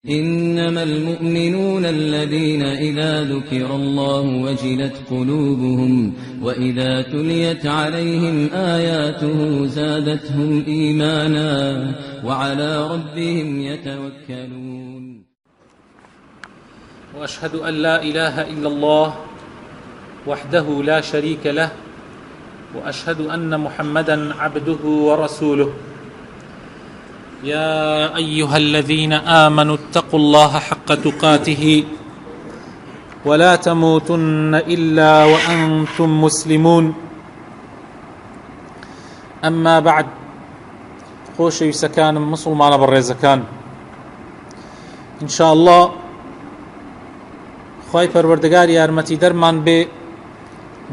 إنما المؤمنون الذين إذا ذكر الله وجلت قلوبهم وإذا تليت عليهم آياته زادتهم إيمانا وعلى ربهم يتوكلون. وأشهد أن لا إله إلا الله وحده لا شريك له وأشهد أن محمدا عبده ورسوله. يا أيها الذين آمنوا اتقوا الله حق تقاته ولا تموتن إلا وأنتم مسلمون. أما بعد، خوشي سكان مسلمان بالرزكان إن شاء الله خوای پەروەردگار یارمەتی دەرمان بێ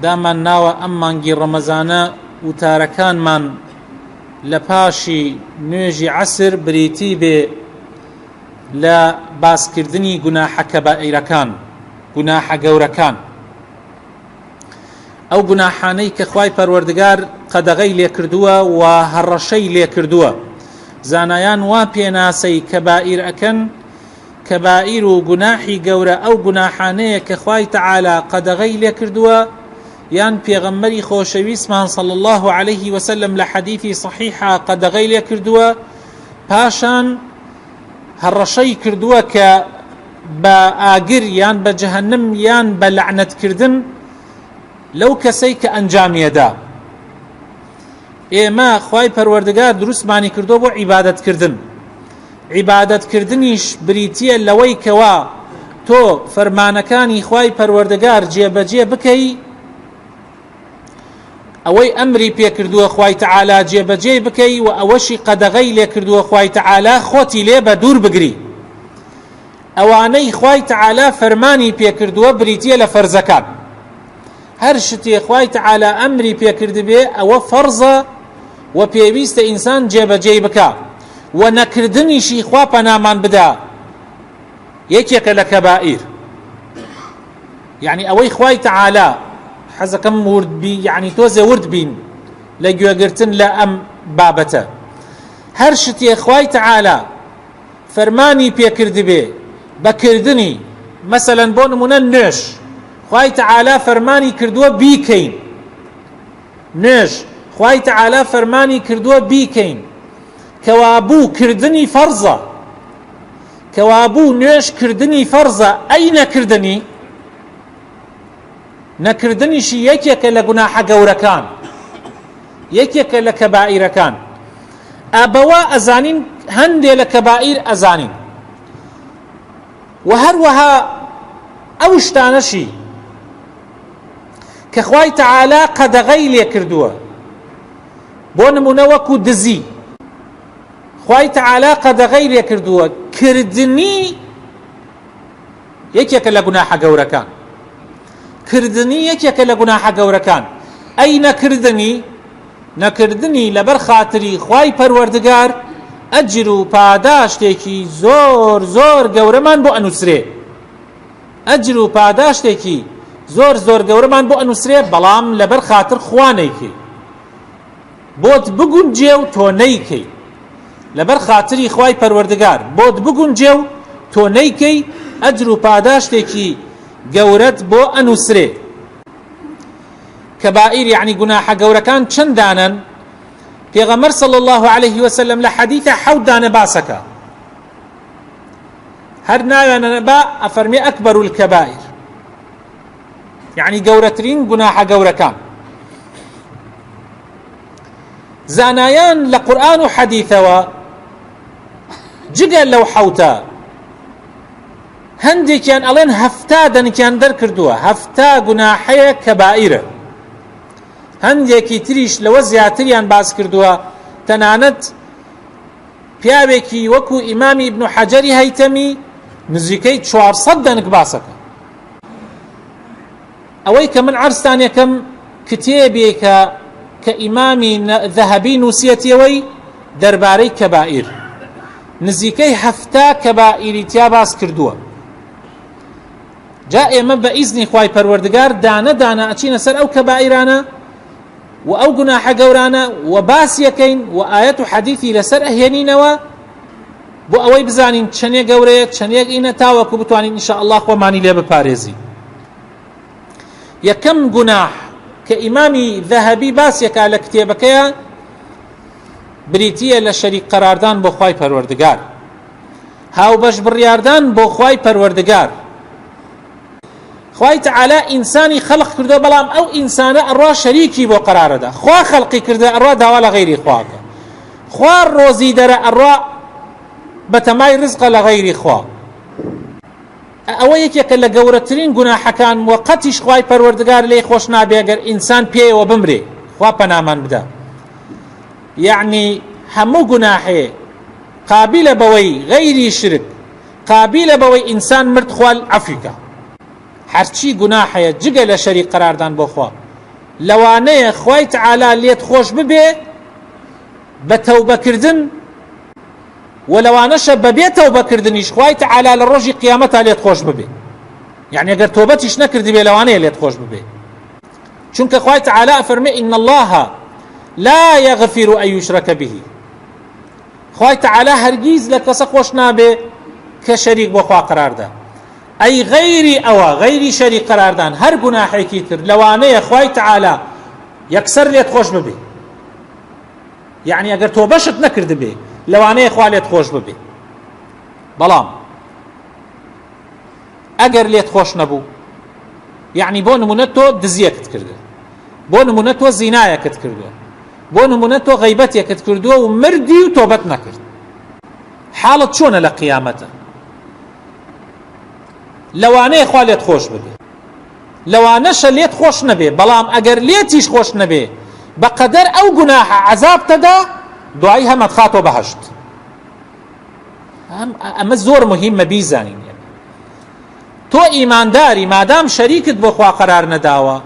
دامان ناوە ئەم مانگی ڕەمەزانە وتارەکانمان لە پاشی نوێژی عەسر بریتی بێ لە باسکردنی گوناحە کەبائیرەکان، گوناحە گەورەکان، ئەو گوناحانەی کە خوای پەروەردگار قەدەغەی لێ کردووە و هەڕەشەی لێ کردووە. زانایان وا پێناسەی کەبائیر ئەکەن، کەبائیر و گوناحی گەورە ئەو گوناحانەیە کە خوای تەعالی قەدەغەی لێ کردووە، یان پێغەمبەری خۆشەویستمان صلی الله عليه وسلم لە حەدیثی صحیحە قەدەغەی لێ کردووە، پاشان هەڕەشەی کردووە کە بە ئاگر یان بە جەهەنەم یان بە لەعنەتکردن لەو کەسەی کە ئەنجامیەدا. ئێمە خوای پەروەردگار دروستمانی کردووە بۆ عیبادەتکردن. عیبادەتکردنیش بریتیە لەوەی کەوا تۆ فەرمانەکانی خوای پەروەردگار جێبەجێ بکەی، ئەوەی ئەمری پێکردووە خوای تەعالی جێبەجێ بکەی و ئەوەشی قەدەغەی لێ کردووە خوای تەعالی خۆتی لێ بە دوور بگری. ئەوانەی خوای تەعالی فەرمانی پێکردووە بریتیە لە فەرزەکان. هەر شتێ خوای تەعالی ئەمری پێکردبێ ئەوە فەرزە و پێویستە ئینسان جێبەجێ بکە و نەکردنیشی خوا پەنامان بدا یەکێکە لە کەبائیر. یعنی ئەوەی خوای تەعالی حەزەکەم وردبی، یعنی تۆزێ ورد بین لە گوێگرتن لە ئەم بابەتە. هەر شتێ خوای تەعالی فەرمانی پێکردبێ بەکردنی، مەسەلەن بۆ نمونە نوێژ، خوای تەعالی فەرمانی کردووە بیکەین، نوێژ خوای تەعالی فەرمانی کردووە بیکەین، کەوابوو کردنی فەرزە، کەوابوو نوێژ کردنی فەرزە، ئەی نەکردنی، نەکردنیشی یەکێکە لە گوناحە گەورەکان، یەکێکە لە کەبائیرەکان. ئەبەوە ئەزانین هەندێ لە کەبائیر ئەزانین. و هەروەها ئەو شتانەشی کە خوای تەعالی قەدەغەی لێ کردووە، بۆ نمونە وەکو دزی، خوای تەعالی قەدەغەی لێ کردووە، کردنی یەکێکە لە گوناحە گەورەکان، کردنی یەکێکە لە گوناحە گەورەکان. ئەی نەکردنی لەبەر خاتری خوای پەروەردگار ئەجر و پاداشتێکی زۆر زۆر گەورەمان بۆ ئەنووسرێ، ئەجر و پاداشتێکی زۆر زۆر گەورەمان بۆ ئەنووسرێ، بەڵام لەبەر خاتر خوا نەیکەی، بۆت بگونجێ و تۆ نەیکەی. لەبەر خاتری خوای پەروەردگار بۆت بگونجێ و تۆ نەیکەی، ئەجر و پاداشتێکی گەورەت بۆ ئەنووسرێ. کەبائیر یعنی گوناحە گەورەکان چەندانن؟ پێغەمبەر صلی الله عليه وسلم لە حەدیثە 7 دانە باسەکە، هەر ناویانە با ئەفەرمێ ئەکبەر الکەبائیر، یعنی گەورەترین گوناحە گەورەکان. زانایان لە قورئان و حەدیثەوە جگە لەو 7 هەندێکیان ئەڵێن 7 دەنگیان دەرکردووە، 7 گوناحەیە کەبائیرە. هەندێکی تریش لەوە زیاتریان باس کردووە، تەنانەت پیاوێکی وەکو ئیمامی ئیبن حەجەری هەیتەمی نزیکەی 400 دەنگ باسەکە. ئەوەی کە من عەرزتان یەکەم کتێبێکە کە ئیمامی ذەهەبی نووسیەتەوەی دەربارەی کەبائیر، نزیکەی 7 کەبائیری تیا باس کردووە. جا ئێمە بە ئیزنی خوای پەروەردگار دانە دانە ئەچینە سەر ئەو کەبائیرانە و ئەو گوناحە گەورانە و باسیەکەین و ئاەت و حەدیثی لەسەر ئەهێنینەوە بۆ ئەوەی بزانین چەندێک گەورەیە چەندێک ئینە تاوەکو بتوانین ئینشاء الله خۆمانی لێ بپارێزی. یەکەم گوناح کە ئیمامی ذەهەبی باسیەکە لە کتێبەکەیە بریتیە لە شەریک قەراردان بۆ خوای پەروەردگار، هاوبەش بڕیاردان بۆ خوای پەروەردگار. خوای تەعالا ئینسانی خەڵق کردو بەڵام ئەو ئینسانە ئەڕوا شەریکی بۆ قەرارەدا، خوا خەڵقی کردە ئەڕوا داوا لە غەیری خواکە، خوا ڕۆزی دەرە ئەڕوا بەتەمای ڕزقە لە غەیری خوا. ئەوە یەکێکە لە گەورەترین گوناحەکان وەقەتیش خوای پەروەردگار لێی خۆش نابێ ئەگەر ئینسان پێیەوە بمرێ، خوا پەنامان بدە. یعنی هەموو گوناحێ قابلە بەوەی غەیری شرک، قابلە بەوەی ئینسان مرد خوال عەفویکە. هەرچی گوناحەیە جگە لە شەریک قەراردان بۆ خوا لەوانەیە خوای تەعالا لێت خۆش ببێ بە تەوبەکردن، و لەوانەشە بەبێ تەوبەکردنیش خوای تەعالا لە ڕۆژی قیامەتا لێت خۆش ببێ. یعنی ئەگەر تۆبەتیش نەکردی بێ لەوانەیە لێت خۆش ببێ، چونکە خوای تەعالا ئەفەرمێ ئین الله لا يغفر أن يشرك به. خوای تەعالا هەرگیز لە کەسە خۆش نابێ کە شەریک بۆ خوا قەراردا. ئەی غەیری ئەوە، غەیری شەریک قەراردان، هەر گوناحێکی تر لەوانەیە خوای تەعالا یەکسەر لێت خۆش ببێ. یعنی ئەگەر تۆبەشت نەکرد بێ لەوانەیە خوا لێت خۆش ببێ، بەڵام ئەگەر لێت خۆش نەبوو، یعنی بۆ نمونە تۆ دزیەکت کردە، بۆ نمونە تۆ زینایەکت کردووە، بۆ نمونە تۆ غەیبەتێکت کردووە و مردی و تۆبەت نەکرد، حاڵت چۆنە لە قیامەتە؟ لەوانەیە خوا لێت خۆش ببێ، لەوانەشە لێت خۆش نەبێ، بەڵام ئەگەر لێتیش خۆش نەبێ بەقەدەر ئەو گوناحە عەزاب تەدا دوایی هەمەت خاتۆ بەهەشت. ئەمە زۆر مهمە بیزانین. تۆ ئیمانداری مادام شەریکت بۆ خوا قەرار نەداوە،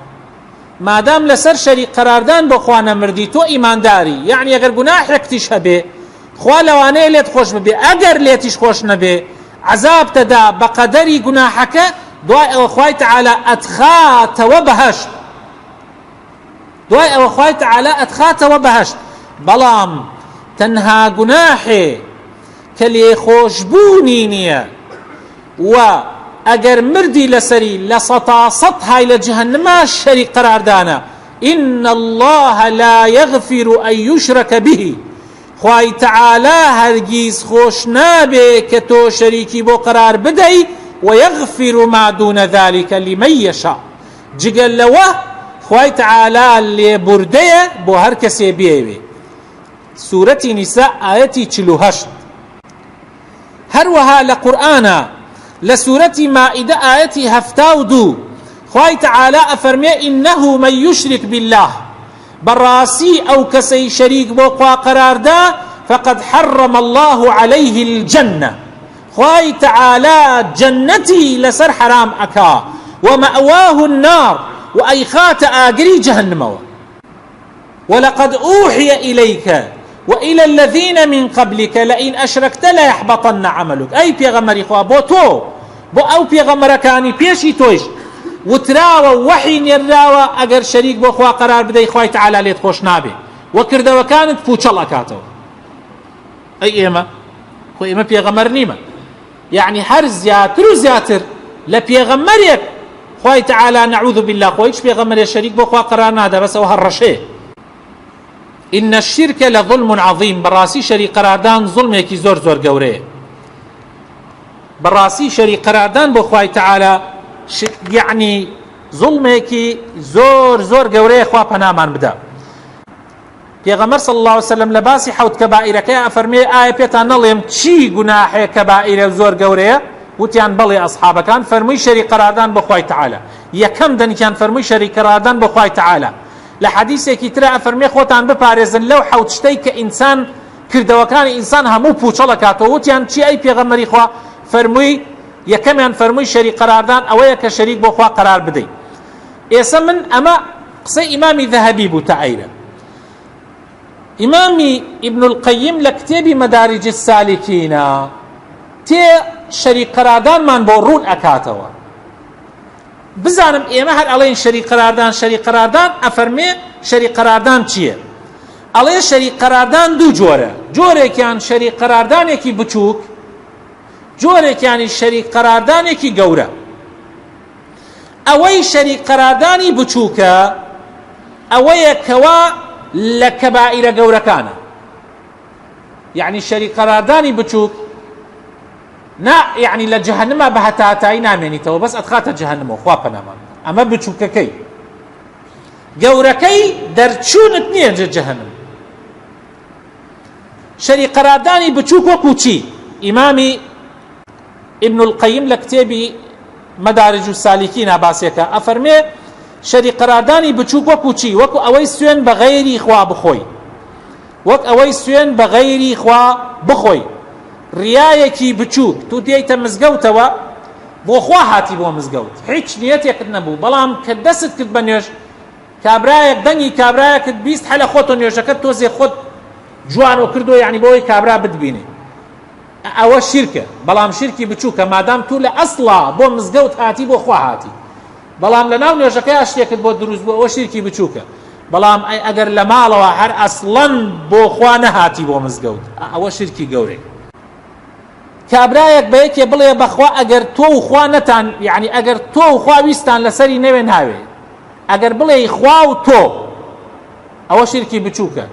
مادام لەسەر شەریک قەراردان بۆ خوا نەمردی، تۆ ئیمانداری، یعنی ئەگەر گوناحێکتیش هەبێ خوا لەوانەیە لێت خۆش ببێ، ئەگەر لێتیش خۆش نەبێ عەزاب تەدا بەقەدەری گوناحەکە، دوای ئەوە خوای تەعالا ئەدخاتەوە بەهەشت، دوای ئەوە خوای تەعالا ئەدخاتەوە بەهەشت. بەڵام تەنها گوناحێ کە لێخۆشبوونی نییە و ئەگەر مردی لەسەری لە سەتاسەد های لە جەهەنەما شەریک قەراردانە، ئین الله لا يغفر أن يشرك به. خوای تەعالا هەرگیز خۆش نابێ کە تۆ شەریکی بۆ قەرار بدەی، ويغفر ما دون ذلك لمن يشاء. جگەل لەوە خوای تەعالا لێبوردەیە بۆ هەر کەسێ بێوێ. سورەتی نیسا ئاەتی 48. هەروەها لە قورئانە لە سورەتی مائیدە ئاەتی 72 خوای تەعالا ئەفەرمێ ئینەه من یشرک بالله، بەڕاستی ئەو کەسەی شەریک بۆ خوا قەراردا فقد حرم الله عليه الجنة، خوای تەعالا جەنەتی لەسەر حرام ئەکا، ومأواه النار، و ئەی خاتە ئاگری جەهەنەمەوە. ولقد أوحي إليك وإلى الذين من قبلك لئن أشركت ليحبطن عملك. أي پێغەمبەری خوا بۆ تۆ بۆ ئەو پێغەمبەرەکانی پێشی تۆیش وتراوە وحی نێراوە ئەگەر شەریک بۆ خوا قەرار بدەی خوای تەعالا لێت خۆش نابێ و کردەوەکانت پوچەڵ ئەکاتەوە. ئەی ئێمە خۆ ئێمە پێغەمبەر نیمە، یعنی هەر زیاتر و زیاتر لە پێغەمبەرێک خوای تەعالا نەعوذ بالله خۆ هیچ پێغەمبەرێک شەریک بۆ خوا قەرار نادا، بەس ئەوە هەڕەشەیە. إن الشرك لظلم عظيم. براسي شريك قراردان ظلمێکی زۆر زۆر گەورەیە. براسي شريك قراردان بۆ خوای تەعالا یعنی ظلمێکی زۆر زۆر گەورەیە، خوا پەنامان بدە. پێغەمبەر صلی الله عليه وسلم لە باسی حەوت کەبائیرەکەی ئەفەرمێ ئایا پێتان نەڵێم چی گوناحێ کەبائیرە زۆر گەورەیە؟ وتیان بەڵێ ئەصحابەکان، فەرمووی شەریک قەراردان بۆ خوای تەعالا. یەکەم دەنگیان فەرمووی شەریک قەراردان بۆ خوای تەعالا. لە حەدیثێکی ترە ئەفەرمێ خۆتان بپارێزن لەو حەوت شتەی کە ئینسان کردەوەکانی ئینسان هەموو پوچەڵ ئەکاتەوە. وتیان چی ئەی پێغەمبەری خوا؟ فەرمووی یەکەمیان فەرمووی شەریک قەراردان ئەوەیە کە شەریک بۆ خوا قەرار بدەیت. ئێستا من ئەمە قسەی ئیمامی ذەهەبی بوو تەعەیرە. ئیمامی ئیبن القەیم لە کتێبی مەدارج السالکینە تێ شەریک قەراردانمان بۆ ڕوون ئەکاتەوە. بزانم ئێمە هەر ئەڵێن شەریک قەراردان شەریک قەراردان، ئەفەرمێ شەریک قەراردان چییە؟ ئەڵێ شەریک قەراردان دوو جۆرە. جۆرێکیان شەریک قەراردانێکی بچووک جۆرێکیانی شەریک قەراردانێکی گەورە. ئەوەی شەریک قەراردانی بچووکە ئەوەیە کەوا لە کەبائیرە گەورەکانە. یعنی شەریک قەراردانی بچووک یعنی لە جەهەنەما بە هەتاتایی نامێنیتەوە، بەس ئەتخاتە جەهەنەمەوە، خوا پەنامان. ئەمە بچووکەکەی. گەورەکەی دەرچوونت نییە جەهەنەم. شەریک قەراردانی بچووک وەکو چی؟ ئیمامی ابن القیم لە کتێبی مەدارج السالیکین باسێکە ئەفەرمێ شەریک قەراردانی بچووک وەکو چی؟ وەکو ئەوەی سوێن بە غەیری خوا بخۆی، وەک ئەوەی سوێن بە غەیری خوا بخۆی. ڕیایەکی بچووک تو دێیتە مزگەوتەوە بۆ خوا هاتی بۆ مزگەوت، هیچ نیەتێکت نەبوو، بەڵام کە دەست کرد بە نوێژ کابرایەک دەنگی کابرایەکت بیست هەلە خۆتۆ نوێژەکەت تۆزێ خۆت جوانۆ کردو، یعنی بۆی کابرا بتبینێ. ئەوە شیرکە، بەڵام شیرکی بچووکە مادام تو لە ئەسڵا بۆ مزگەوت هاتی بۆ خوا هاتی، بەڵام لە ناو نوێژەکەی شتێکت بۆ دروست بوو ئەوە شیرکی بچووکە. بەڵام ئەگەر لە ماڵەوە هەر ئەسڵەن بۆ خوا نەهاتی بۆ مزگەوت ئەوە شیرکی گەورەی. کابرایەک بە یەکێ بڵێ بەخوا ئەگەر تۆ و خوا نەتان، یعنی ئەگەر تۆ و خوا ویستان لەسەری نەوێ ناوێ، ئەگەر بڵێ خوا و تۆ ئەوە شیرکی بچووکە.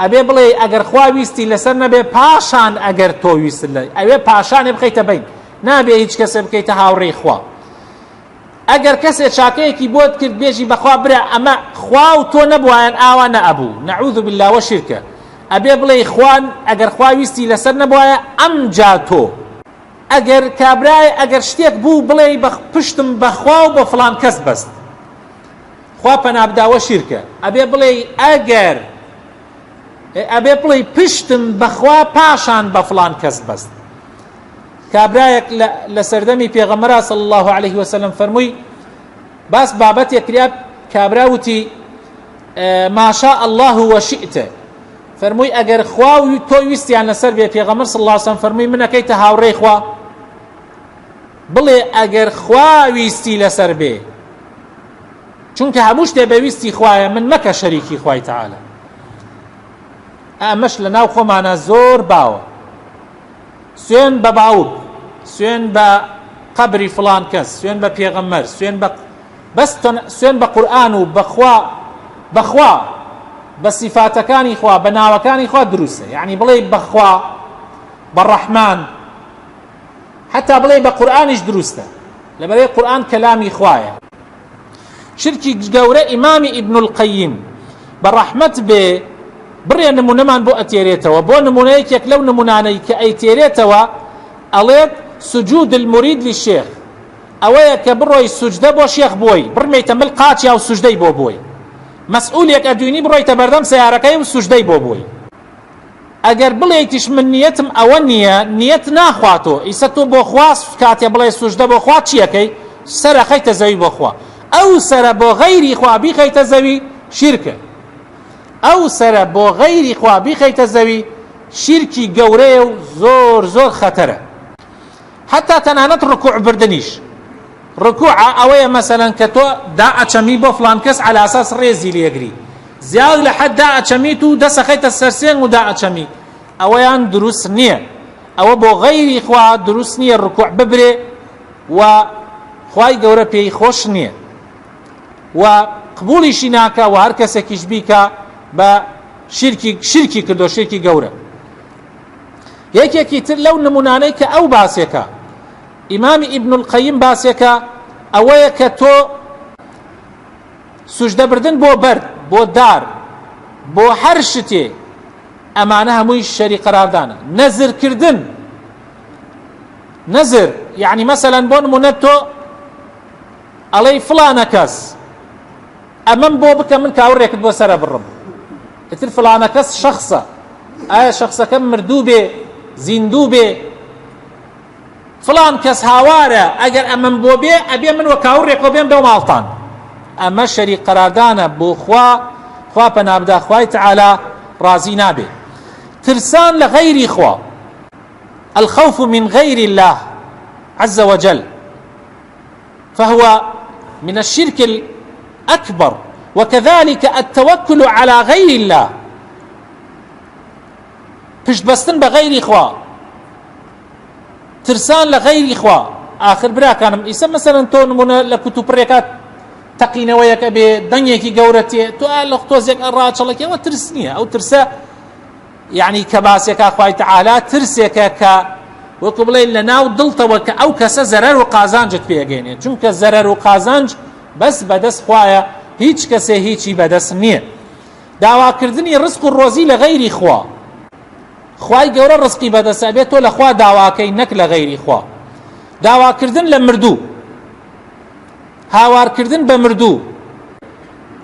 ئەبێ بڵێ ئەگەر خوا ویستی لەسەر نەبێ پاشان ئەگەر تۆ ویست لە ئەوێ پاشانێ بخەیتە بین، نابێ هیچ کەسێ بکەیتە هاوڕێی خوا. ئەگەر کەسێ چاکەیەکی بۆت کرد بێژی بەخوا برا ئەمە خوا و تۆ نەبوایەن ئاوا نەئەبوو، نەعوذ بالله وە شیرکە. ئەبێ بڵێ خوان ئەگەر خوا ویستی لەسەر نەبوایە ئەم جا تۆ. ئەگەر کابرای ئەگەر شتێک بوو بڵێ پشتم بەخوا و بە فڵان کەس بەست، خوا پەنابداوە شیرکە. ئەبێ بڵێ ئەگەر ئەبێ بڵێ پشتم بەخوا پاشان بە فڵان کەس بەست. کابرایەک لە سەردەمی پێغەمبەر صلی الله عليه وسلم فەرمووی باس بابەتێک کرا، کابرا وتی ما شاء الله وشئت، فەرمووی ئەگەر خوا و تۆ ویستیان لەسەر بێ، پێغەمبەر صلی الله عليه وسلم فەرمووی من ئەکەیتە هاوڕێی خوا. بڵێ ئەگەر خوا ویستی لەسەر بێ، چونکە هەموو شتێ بەویستی خوایە، من مەکە شەریکی خوای تەعالە. ئەمەش لە ناو خۆمانە زۆر باوە، سوێن بە باوک، سوێن بە قەبری فڵان کەس، سوێن بە پێغەمبەر، بەس سوێن بە قورئان و بەخوا بە سیفاتەکانی خوا بە ناوەکانی خوا دروستە. یعنی بڵێ بەخوا بە ڕەحمان، حتا بڵێ بە قورئانیش دروستە، لەبەرەوەی قورئان کەلامی خوایە. شرکی گەورە ئیمامی ئیبن القەیم بە ڕەحمەت بێ بڕێ نمونەمان بۆ ئەتێرێتەوە، بۆ نمونەیەکێک لەو نمونانەی کە ئەیتێرێتەوە ئەڵێت سجود المرید للشێخ، ئەوەیە کە بڕۆی سوجدە بۆ شێخ بۆی، بڕمێتە مل قاچیا و سوجدەی بۆ بۆی، مەسئولێک ئەدوینی بڕۆیتە بەردەم سیارەکەی و سوجدەی بۆ بۆی. ئەگەر بڵێیتیش من نیەتم ئەوە نییە، نیەت ناخواتۆ، ئیسە تۆ بۆ خوا کاتێ بڵێ سوجدە بۆ خوا چیەکەی؟ سەرە خەیتە زەوی بۆ خوا. ئەو سەرە بۆ غەیری خوا بیخەیتە زەوی شیرکە. ئەو سەرە بۆ غەیری خوا بیخەیتە زەوی شیرکی گەورەیە و زۆر زۆر خەتەرە. حتا تەنانەت ڕکوع بردنیش، ڕکوع ئەوەیە مەسەلەن کە تۆ دائەچەمی بۆ فڵان کەس عەلە ئەساس ڕێزی لێگری، زیاد لە حەد دائەچەمیت و دەسەخەیتە سەرسێنگ و دائەچەمی، ئەوەیان دروست نییە. ئەوە بۆ غەیری خوا دروست نییە ڕکوع ببرێ و خوای گەورە پێی خۆش نییە و قبولیشی ناکە و هەر کەسێکیش بیکە بە شیرکی کردو، شیرکی گەورە. یەکێکی تر لەو نمونانەی کە ئەو باسێکە ئیمامی ئیبن القەیم باسێکە ئەوەیە کە تۆ سوجدە بردن بۆ بەرد، بۆ دار، بۆ هەر شتێ، ئەمانە هەمووی شەریک قەراردانە. نەزرکردن، نەزر یعنی مەسەلەن بۆ نمونە تۆ ئەڵێی فڵانە کەس ئەمەم بۆ بکە من کاوڕێکت بۆ سەرە بڕم، ئیتر فڵانە کەس شەخصە، ئایا شەخصەکەم مردوو بێ زیندوو بێ، فڵان کەس هاوارە، ئەگەر ئەمەم بۆ بێ ئەبێ من وە کاوڕێکەوە بێم بەو ماڵتان. ئەمە شەریک قەراردانە بۆ خوا پەنابدا خوای تەعالە ڕازی نابێ. ترسان لە غەیری خوا، الخوف من غير الله عز وجل، فهو من الشرك الأكبر، وكذلك التوكل على غير الله، پشت بەستن بە غەیری خوا، ترسان لغير إخوة آخر براكانم إيسا مثلا تو نمونا لكتو بريكات تقينەوەیەک ئەبێ دەنگێکی گەورەتێ تۆ لە قۆزێک ڕاچەڵێکی ئەوە ترس نییە ئەو ترسە یعنی کە باسێکا خوای تەعالا ترسێکە کە وەکو بڵێ لە ناو دڵتەوە کە ئەو کەسە زەرەر و قازانجت پێگەێنێت چونکە زەرەر و قازانج بەس بەدەست خوایە هیچ کەسێ هیچی بەدەست نییە داواکردنی ڕزق و ڕۆزی لە غەیری خوا خوای گەورە ڕزقی بەدەستە بێت تۆ لە خوا داواکەی نەک لە غەیری خوا داواکردن لە مردوو هاوارکردن بە مردوو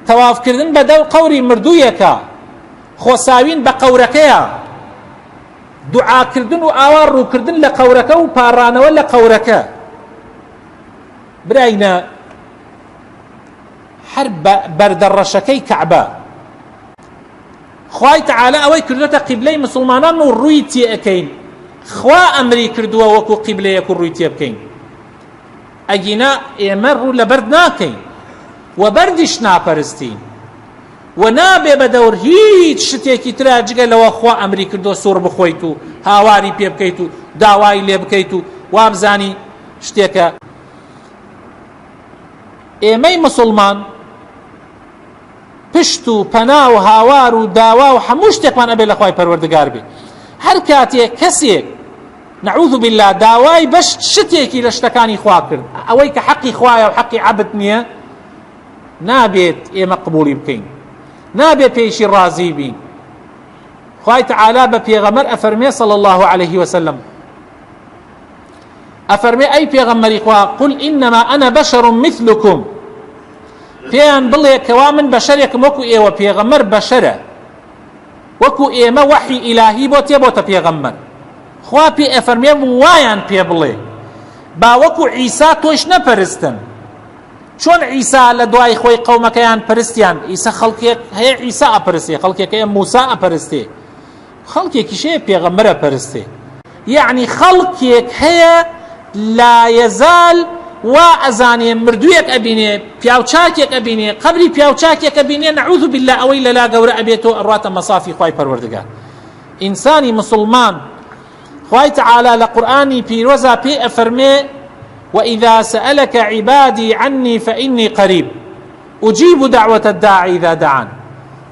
تەوافکردن بە دەو قەوری مردوویەکە خۆساوین بە قەورەکەیە دوعاکردن و ئاوا ڕووکردن لە قەورەکە و پاڕانەوە لە قەورەکە براینە هەر بەردەڕەشەکەی کەعبە خوای تەعالا ئەوەی کردوتە قیبلەی مسلمانان و ڕووی تێئەکەین خوا ئەمری کردووە وەکو قیبلەیەک و ڕووی تێ بکەین ئەگینا ئێمە ڕوو لە بەرد ناکەین و بەردیش ناپەرستین و نابێ بە دەور هیچ شتێکی ترا جگە لەوە خوا ئەمری کردو سوور بخۆیت و هاواری پێ بکەیت و داوای لێ بکەیت و وابزانی شتێکە ئێمەی مسلمان پشت و پەنا و هاوار و داوا و هەموو شتێکمان ئەبێ لە خوای پەروەردگار بێ هەر کاتێک کەسێک نعوذ بالله داوای بەش شتێکی لە شتەکانی خوا کرد ئەوەی کە حەقی خوایە و حەقی عەبد نییە نابێت ئێمە قبوڵی بکەین نابێت پێیشی ڕازی بین خوای تەعالا بە پێغەمبەر ئەفەرمێ صلی الله عليه وسلم ئەفەرمێ ئەی پێغەمبەری خوا قل ئینەما ئەنە بەشەڕ مثلکم پێیان بڵێ کەوا من بەشەرێکم وەکو ئێوە پێغەمبەر بەشەرە وەکو ئێمە وەحی ئیلاهی بۆ تێبۆتە پێغەمبەر خوا پێ ئەفەرمێ وایان پێ بڵێ با وەکو عیسا تۆش نەپەرستن چۆن عیسا لە دوای خۆی قەومەکەیان پەرستیان ئیسا خەڵکێک هەیە عیسا ئەپەرستێ خەڵکێک هەیە موسا ئەپەرستێ خەڵکێکیشەیە پێغەمبەرە پەرستێ یعنی خەڵکێک هەیە لا یەزال وا ئەزانێ مردوویەک ئەبینێ پیاوچاکێک ئەبینێ قەبری پیاوچاکێک ئەبینێ نەعوذ بالله ئەوەی لەلا گەورە ئەبێتەوە ئەڕاتە مەسافی خوای پەروەردگار ئینسانی مسلمان خوای تەعالا لە قورئانی پیرۆزا پێ ئەفەرمێ وإذا سألك عبادي عني فإني قريب أجيب دعوة الداعي إذا دعان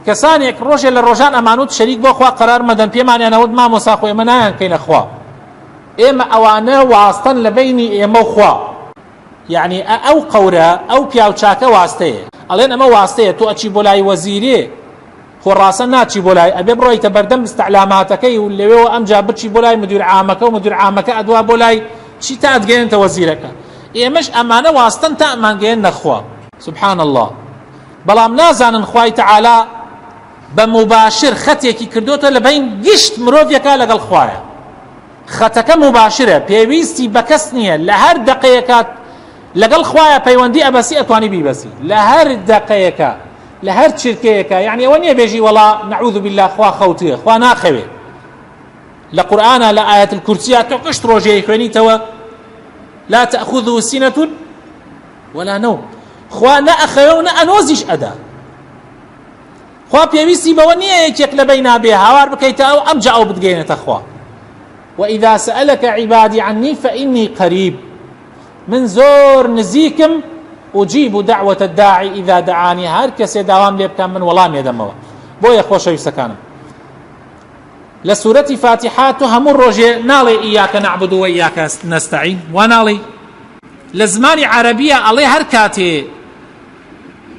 كسانێک ڕۆژێ لە ڕۆژان ئەمانوت شەریک بۆ خوا قەرار مەدەن پێمانیانەوت مامۆسا خۆ ئێمە نایان کەینە خوا ئێمە ئەوانە واستن لە بەینی ئێمە و خوا یعنی ئەو قەورە ئەو پیاوچاکە واستەیە ئەڵێن ئەمە واستەیە تۆ ئەچی بۆ لای وەزیرێ خۆ ڕاستە ناچی بۆ لای ئەبێ بڕۆیتە بەردەم استعلاماتەکەی و لەوێەوە ئەمجا بچی بۆ لای مدیر عامەکە و مدیر عامەکە ئەدوا بۆ لای چی تا ئەتگەێنتە وەزیرەکە ئێمەش ئەمانە واستن تا ئەمانگەێن نەخوا سبحان الله بەڵام نازانن خوای تەعالا بە مباشر خەتێکی کردوتە لە بین گشت مرۆڤێکە لەگەڵ خوایە خەتەکە مباشرە پێویستی بە کەس نییە لە هەر دقەیەکات لەگەڵ خوایە پەیوەندی ئەبەسی ئەتوانی بیبەسی لە هەر دقەیەکە لە هەر چرکەیەکە یعنی ئەوە نییە بێژی وەڵا نەعوذ بالله خوا خەوتووە خوا ناخەوێ لە قورئانە لە ئایەت الکورسیە تۆ قشت ڕۆژەیە خوێنیتەوە لا تأخذه سنة ولا نوم خوا نەئەخەوێ و نەئەنۆزیش ئەدا خوا پێویستی بەوە نییە یەکێک لە بەینا بێ هاوار بکەیتە ئەو ئەمجا ئەو بتگەێنێتە خوا وإذا سألك عبادي عني فإني قريب من زۆر نزیکم أجيب دعوة الداعي إذا دعاني هر کەسێ داوام لێ بکەم من وەڵام لێدەمەوە بۆیە خۆشەویستەکانم لە سورەتی فاتحە تۆ هەموو ڕۆژێ ناڵێ ئیاکە نەعبود و ئیاکە نەستەعین وا ناڵێ لە زمانی عەرەبیە ئەڵێ هەر کاتێ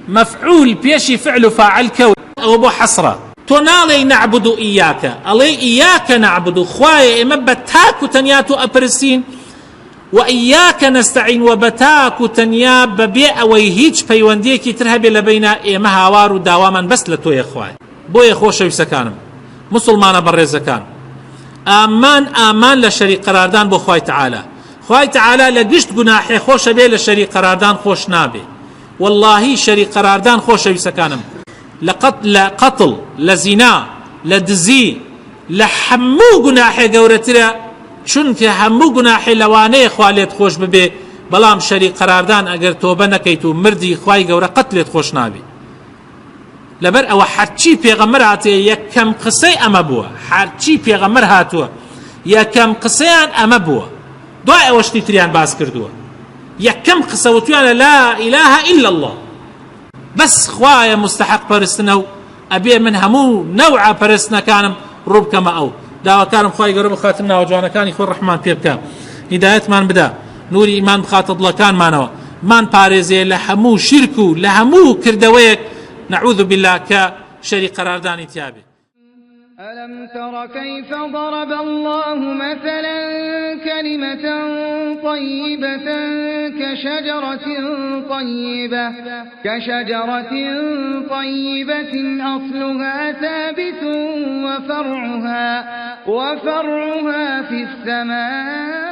مەفعول پێشی فعل و فاعل کەوت ئەوە بۆ حەسرە تۆ ناڵێ نەعبود و ئیاکە ئەڵێ ئیاکە نەعبود و خوایە ئێمە بە تاک و تەنیا تۆ ئەپرسین وإياك نستعين وبتاك تنيا ببيع ويهيج پەیوەندیەکی تر هەبێ لە بەینە ئێمە هاوار و داوامان بەس لە تۆیە خوای بۆیە خۆشەویستەکانم مسلمانە بەڕێزەکان ئامان لە شەریک قەراردان بۆ خوای تەعالا خوای تەعالا لە گشت گوناحێ خۆشە بێ لە شەریک قەراردان خۆش نابێ واللهی شەریک قەراردان خۆشەویستەکانم لە قەتڵ لە زینا لە دزی لە هەموو گوناحێ گەورەترە چونکە هەموو گوناحی لەوانەیە خوا لێت خۆش ببێ بەڵام شەریک قەراردان ئەگەر تۆبە نەکەیت و مردی خوای گەورە قەت لێت خۆش نابێ لەبەر ئەوە هەرچی پێغەمبەر هاتێ یەکەم قسەی ئەمە بووە هەرچی پێغەمبەر هاتووە یەکەم قسەیان ئەمە بووە دوای ئەوەشتی تریان باس کردووە یەکەم قسەوتویانە لا إله إلا الله بەس خوایە مستحق پەرستنە و ئەبێ من هەموو نەوعە پەرستنەکانم ڕووبکەمە ئەو داواکارم خوای گەورە بخاتم ناوە جوانەکانی خۆی ڕەحمان پێ بکە هیدایەتمان بدە نوری ئیمان بخاتە دڵەکانمانەوە مان پارێزێ لە هەموو شرک و لە هەموو کردەوەیەک نەعوذ بالله کە شەری قەراردانی تیابێ. ألم تر كيف ضرب الله مثلا كلمة طيبة كشجرة طيبة أصلها ثابت وفرعها في السماء